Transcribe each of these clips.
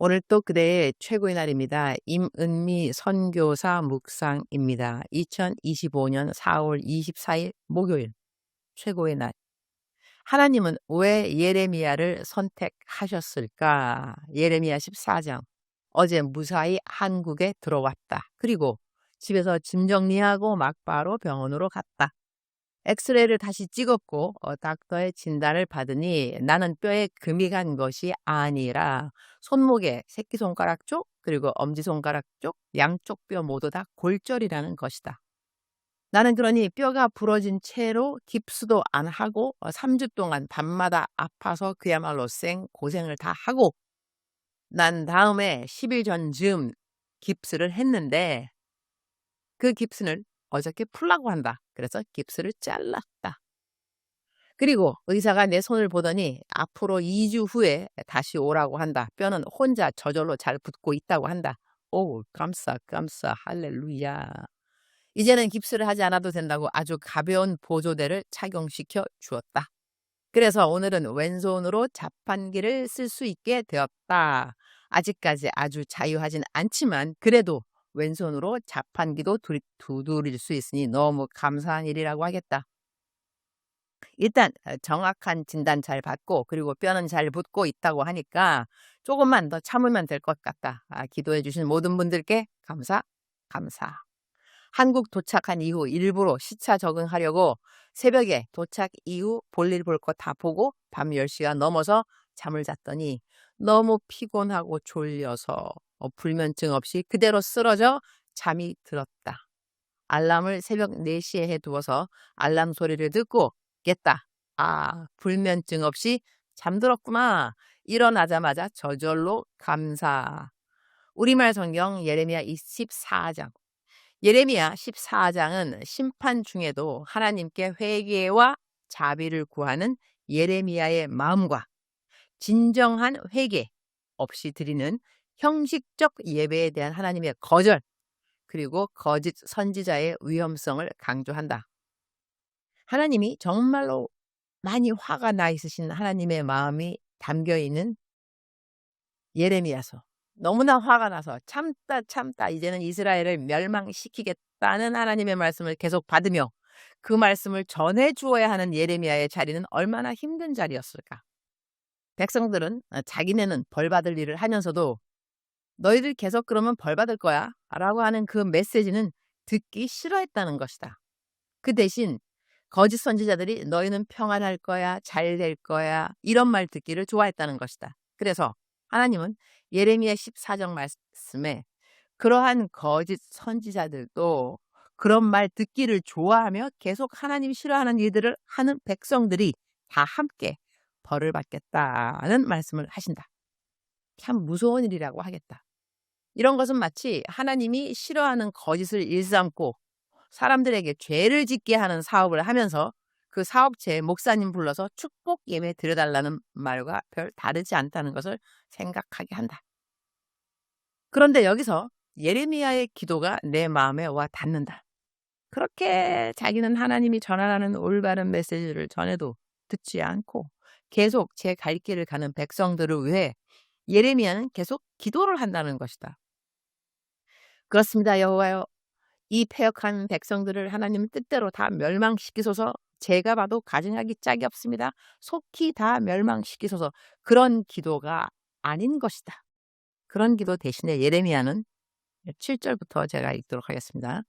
오늘 또 그대의 최고의 날입니다. 임은미 선교사 묵상입니다. 2025년 4월 24일 목요일 최고의 날. 하나님은 왜 예레미야를 선택하셨을까? 예레미야 14장. 어제 무사히 한국에 들어왔다. 그리고 집에서 짐 정리하고 막바로 병원으로 갔다. 엑스레이를 다시 찍었고 닥터의 진단을 받으니 나는 뼈에 금이 간 것이 아니라 손목에 새끼손가락 쪽 그리고 엄지손가락 쪽 양쪽 뼈 모두 다 골절이라는 것이다. 나는 그러니 뼈가 부러진 채로 깁스도 안 하고 3주 동안 밤마다 아파서 그야말로 생고생을 다 하고 난 다음에 10일 전쯤 깁스를 했는데 그 깁스를 어저께 풀라고 한다. 그래서 깁스를 잘랐다. 그리고 의사가 내 손을 보더니 앞으로 2주 후에 다시 오라고 한다. 뼈는 혼자 저절로 잘 붙고 있다고 한다. 오, 감사, 할렐루야. 이제는 깁스를 하지 않아도 된다고 아주 가벼운 보조대를 착용시켜 주었다. 그래서 오늘은 왼손으로 자판기를 쓸 수 있게 되었다. 아직까지 아주 자유하진 않지만 그래도 왼손으로 자판기도 두드릴 수 있으니 너무 감사한 일이라고 하겠다. 일단 정확한 진단 잘 받고 그리고 뼈는 잘 붙고 있다고 하니까 조금만 더 참으면 될 것 같다. 기도해 주신 모든 분들께 감사. 한국 도착한 이후 일부러 시차 적응하려고 새벽에 도착 이후 볼일 볼 거 다 보고 밤 10시가 넘어서 잠을 잤더니 너무 피곤하고 졸려서 불면증 없이 그대로 쓰러져 잠이 들었다. 알람을 새벽 4시에 해두어서 알람 소리를 듣고 깼다. 불면증 없이 잠들었구나. 일어나자마자 저절로 감사. 우리말 성경 예레미야 24장. 예레미야 14장은 심판 중에도 하나님께 회개와 자비를 구하는 예레미야의 마음과 진정한 회개 없이 드리는 형식적 예배에 대한 하나님의 거절, 그리고 거짓 선지자의 위험성을 강조한다. 하나님이 정말로 많이 화가 나 있으신 하나님의 마음이 담겨있는 예레미야서. 너무나 화가 나서 참다 이제는 이스라엘을 멸망시키겠다는 하나님의 말씀을 계속 받으며 그 말씀을 전해주어야 하는 예레미야의 자리는 얼마나 힘든 자리였을까. 백성들은 자기네는 벌받을 일을 하면서도 너희들 계속 그러면 벌받을 거야 라고 하는 그 메시지는 듣기 싫어했다는 것이다. 그 대신 거짓 선지자들이 너희는 평안할 거야, 잘 될 거야 이런 말 듣기를 좋아했다는 것이다. 그래서 하나님은 예레미야 14장 말씀에 그러한 거짓 선지자들도 그런 말 듣기를 좋아하며 계속 하나님이 싫어하는 일들을 하는 백성들이 다 함께 벌을 받겠다는 말씀을 하신다. 참 무서운 일이라고 하겠다. 이런 것은 마치 하나님이 싫어하는 거짓을 일삼고 사람들에게 죄를 짓게 하는 사업을 하면서 그 사업체에 목사님 불러서 축복 예배 드려달라는 말과 별 다르지 않다는 것을 생각하게 한다. 그런데 여기서 예레미야의 기도가 내 마음에 와 닿는다. 그렇게 자기는 하나님이 전하라는 올바른 메시지를 전해도 듣지 않고 계속 제 갈 길을 가는 백성들을 위해 예레미야는 계속 기도를 한다는 것이다. 그렇습니다, 여호와여. 이 패역한 백성들을 하나님 뜻대로 다 멸망시키소서. 제가 봐도 가증하기 짝이 없습니다. 속히 다 멸망시키소서. 그런 기도가 아닌 것이다. 그런 기도 대신에 예레미야는 7절부터 제가 읽도록 하겠습니다.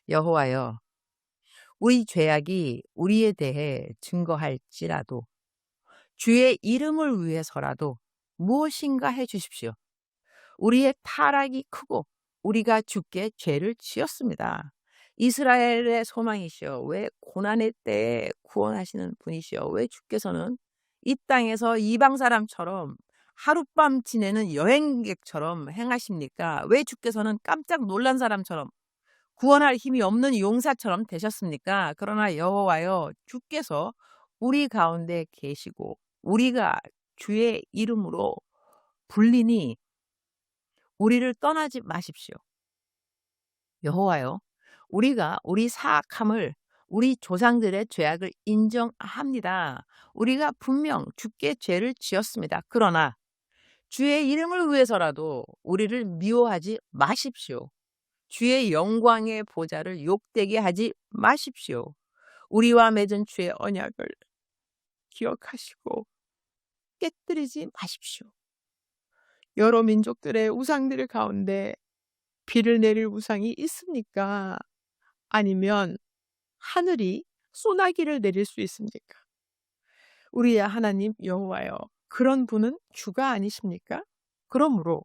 여호와여, 우리 죄악이 우리에 대해 증거할지라도 주의 이름을 위해서라도 무엇인가 해주십시오. 우리의 타락이 크고 우리가 주께 죄를 지었습니다. 이스라엘의 소망이시여, 왜 고난의 때에 구원하시는 분이시여, 왜 주께서는 이 땅에서 이방 사람처럼 하룻밤 지내는 여행객처럼 행하십니까? 왜 주께서는 깜짝 놀란 사람처럼 구원할 힘이 없는 용사처럼 되셨습니까? 그러나 여호와여, 주께서 우리 가운데 계시고 우리가 주의 이름으로 불리니 우리를 떠나지 마십시오. 여호와여, 우리가 우리 사악함을, 우리 조상들의 죄악을 인정합니다. 우리가 분명 주께 죄를 지었습니다. 그러나 주의 이름을 위해서라도 우리를 미워하지 마십시오. 주의 영광의 보좌를 욕되게 하지 마십시오. 우리와 맺은 주의 언약을 기억하시고 깨뜨리지 마십시오. 여러 민족들의 우상들 가운데 비를 내릴 우상이 있습니까? 아니면 하늘이 소나기를 내릴 수 있습니까? 우리의 하나님 여호와여, 그런 분은 주가 아니십니까? 그러므로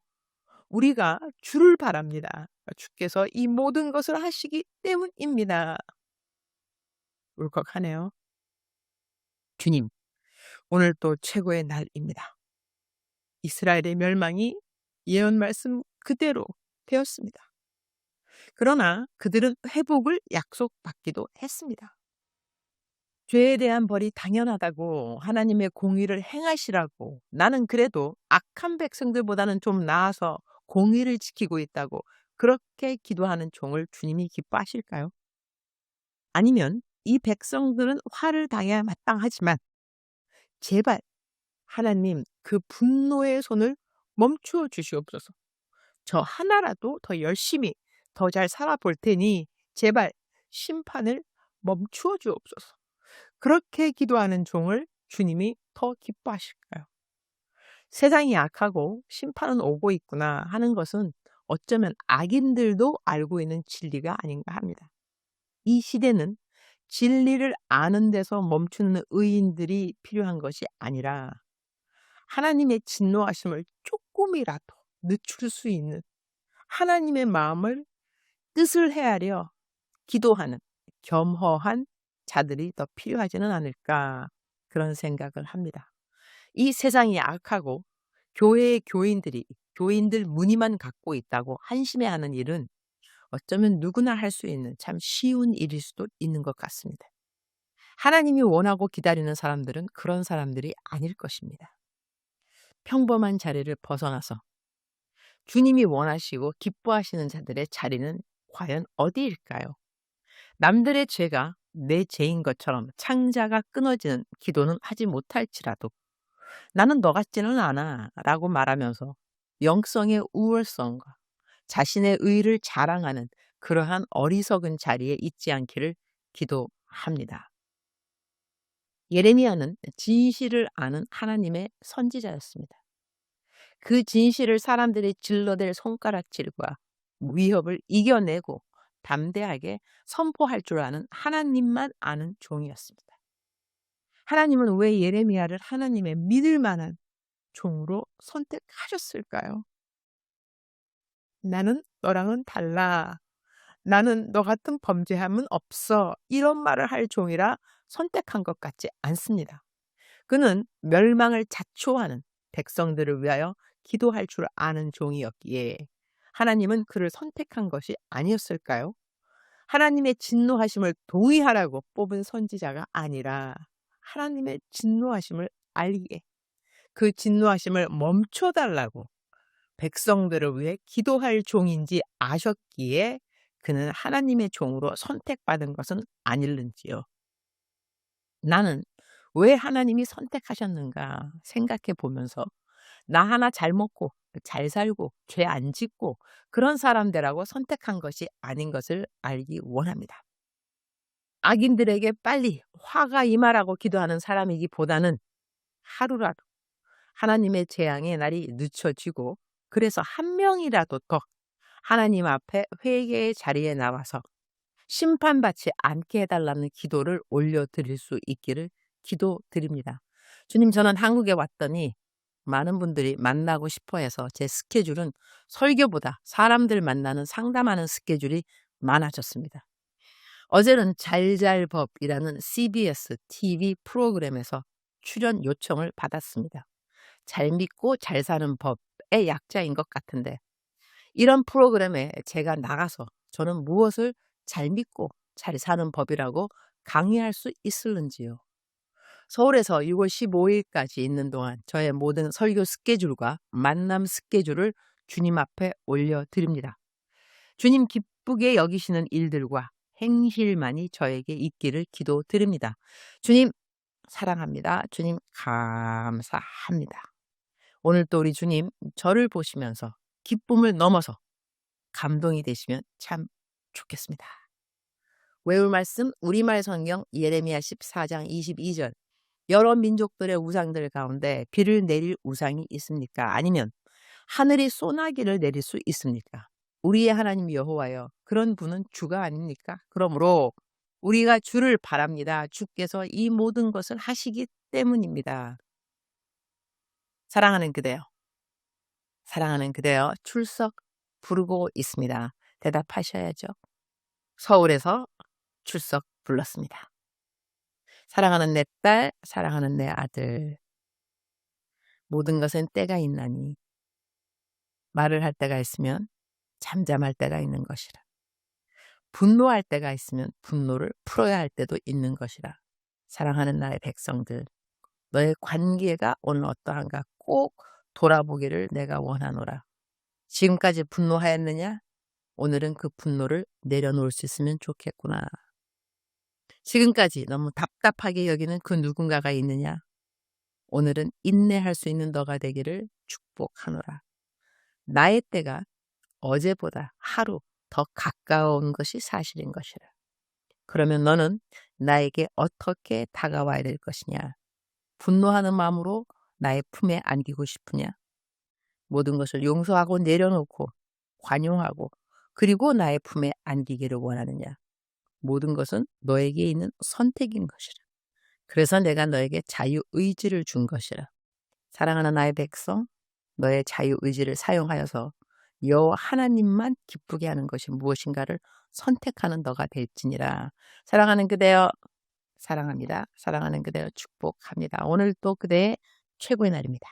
우리가 주를 바랍니다. 주께서 이 모든 것을 하시기 때문입니다. 울컥하네요. 주님, 오늘 또 최고의 날입니다. 이스라엘의 멸망이 예언 말씀 그대로 되었습니다. 그러나 그들은 회복을 약속받기도 했습니다. 죄에 대한 벌이 당연하다고, 하나님의 공의를 행하시라고, 나는 그래도 악한 백성들보다는 좀 나아서 공의를 지키고 있다고 그렇게 기도하는 종을 주님이 기뻐하실까요? 아니면 이 백성들은 화를 당해야 마땅하지만 제발 하나님 그 분노의 손을 멈추어 주시옵소서. 저 하나라도 더 열심히 더 잘 살아볼 테니 제발 심판을 멈추어 주옵소서. 그렇게 기도하는 종을 주님이 더 기뻐하실까요? 세상이 악하고 심판은 오고 있구나 하는 것은 어쩌면 악인들도 알고 있는 진리가 아닌가 합니다. 이 시대는 진리를 아는 데서 멈추는 의인들이 필요한 것이 아니라 하나님의 진노하심을 조금이라도 늦출 수 있는 하나님의 마음을 뜻을 헤아려 기도하는 겸허한 자들이 더 필요하지는 않을까, 그런 생각을 합니다. 이 세상이 악하고 교회의 교인들 무늬만 갖고 있다고 한심해하는 일은 어쩌면 누구나 할 수 있는 참 쉬운 일일 수도 있는 것 같습니다. 하나님이 원하고 기다리는 사람들은 그런 사람들이 아닐 것입니다. 평범한 자리를 벗어나서 주님이 원하시고 기뻐하시는 자들의 자리는 과연 어디일까요? 남들의 죄가 내 죄인 것처럼 창자가 끊어지는 기도는 하지 못할지라도 나는 너 같지는 않아 라고 말하면서 영성의 우월성과 자신의 의를 자랑하는 그러한 어리석은 자리에 있지 않기를 기도합니다. 예레미야는 진실을 아는 하나님의 선지자였습니다. 그 진실을 사람들이 질러댈 손가락질과 위협을 이겨내고 담대하게 선포할 줄 아는 하나님만 아는 종이었습니다. 하나님은 왜 예레미야를 하나님의 믿을 만한 종으로 선택하셨을까요? 나는 너랑은 달라. 나는 너 같은 범죄함은 없어. 이런 말을 할 종이라 선택한 것 같지 않습니다. 그는 멸망을 자초하는 백성들을 위하여 기도할 줄 아는 종이었기에 하나님은 그를 선택한 것이 아니었을까요? 하나님의 진노하심을 동의하라고 뽑은 선지자가 아니라 하나님의 진노하심을 알기에 그 진노하심을 멈춰달라고 백성들을 위해 기도할 종인지 아셨기에 그는 하나님의 종으로 선택받은 것은 아닐는지요. 나는 왜 하나님이 선택하셨는가 생각해 보면서 나 하나 잘 먹고 잘 살고 죄 안 짓고 그런 사람들하고 선택한 것이 아닌 것을 알기 원합니다. 악인들에게 빨리 화가 임하라고 기도하는 사람이기보다는 하루라도 하나님의 재앙의 날이 늦춰지고 그래서 한 명이라도 더 하나님 앞에 회개의 자리에 나와서 심판받지 않게 해달라는 기도를 올려드릴 수 있기를 기도드립니다. 주님, 저는 한국에 왔더니 많은 분들이 만나고 싶어 해서 제 스케줄은 설교보다 사람들 만나는 상담하는 스케줄이 많아졌습니다. 어제는 잘잘법이라는 CBS TV 프로그램에서 출연 요청을 받았습니다. 잘 믿고 잘 사는 법의 약자인 것 같은데 이런 프로그램에 제가 나가서 저는 무엇을 잘 믿고 잘 사는 법이라고 강의할 수 있을는지요. 서울에서 6월 15일까지 있는 동안 저의 모든 설교 스케줄과 만남 스케줄을 주님 앞에 올려드립니다. 주님 기쁘게 여기시는 일들과 행실만이 저에게 있기를 기도드립니다. 주님 사랑합니다. 주님 감사합니다. 오늘 또 우리 주님 저를 보시면서 기쁨을 넘어서 감동이 되시면 참 좋겠습니다. 외울 말씀 우리말 성경 예레미야 14장 22절. 여러 민족들의 우상들 가운데 비를 내릴 우상이 있습니까? 아니면 하늘이 소나기를 내릴 수 있습니까? 우리의 하나님 여호와여, 그런 분은 주가 아닙니까? 그러므로 우리가 주를 바랍니다. 주께서 이 모든 것을 하시기 때문입니다. 사랑하는 그대여, 사랑하는 그대여, 출석 부르고 있습니다. 대답하셔야죠. 서울에서 출석 불렀습니다. 사랑하는 내 딸, 사랑하는 내 아들, 모든 것은 때가 있나니 말을 할 때가 있으면 잠잠할 때가 있는 것이라. 분노할 때가 있으면 분노를 풀어야 할 때도 있는 것이라. 사랑하는 나의 백성들, 너의 관계가 오늘 어떠한가 꼭 돌아보기를 내가 원하노라. 지금까지 분노하였느냐? 오늘은 그 분노를 내려놓을 수 있으면 좋겠구나. 지금까지 너무 답답하게 여기는 그 누군가가 있느냐? 오늘은 인내할 수 있는 너가 되기를 축복하노라. 나의 때가 어제보다 하루 더 가까운 것이 사실인 것이라. 그러면 너는 나에게 어떻게 다가와야 될 것이냐? 분노하는 마음으로 나의 품에 안기고 싶으냐? 모든 것을 용서하고 내려놓고 관용하고 그리고 나의 품에 안기기를 원하느냐? 모든 것은 너에게 있는 선택인 것이라. 그래서 내가 너에게 자유의지를 준 것이라. 사랑하는 나의 백성, 너의 자유의지를 사용하여서 여호와 하나님만 기쁘게 하는 것이 무엇인가를 선택하는 너가 될지니라. 사랑하는 그대여, 사랑합니다. 사랑하는 그대여 축복합니다. 오늘 또 그대의 최고의 날입니다.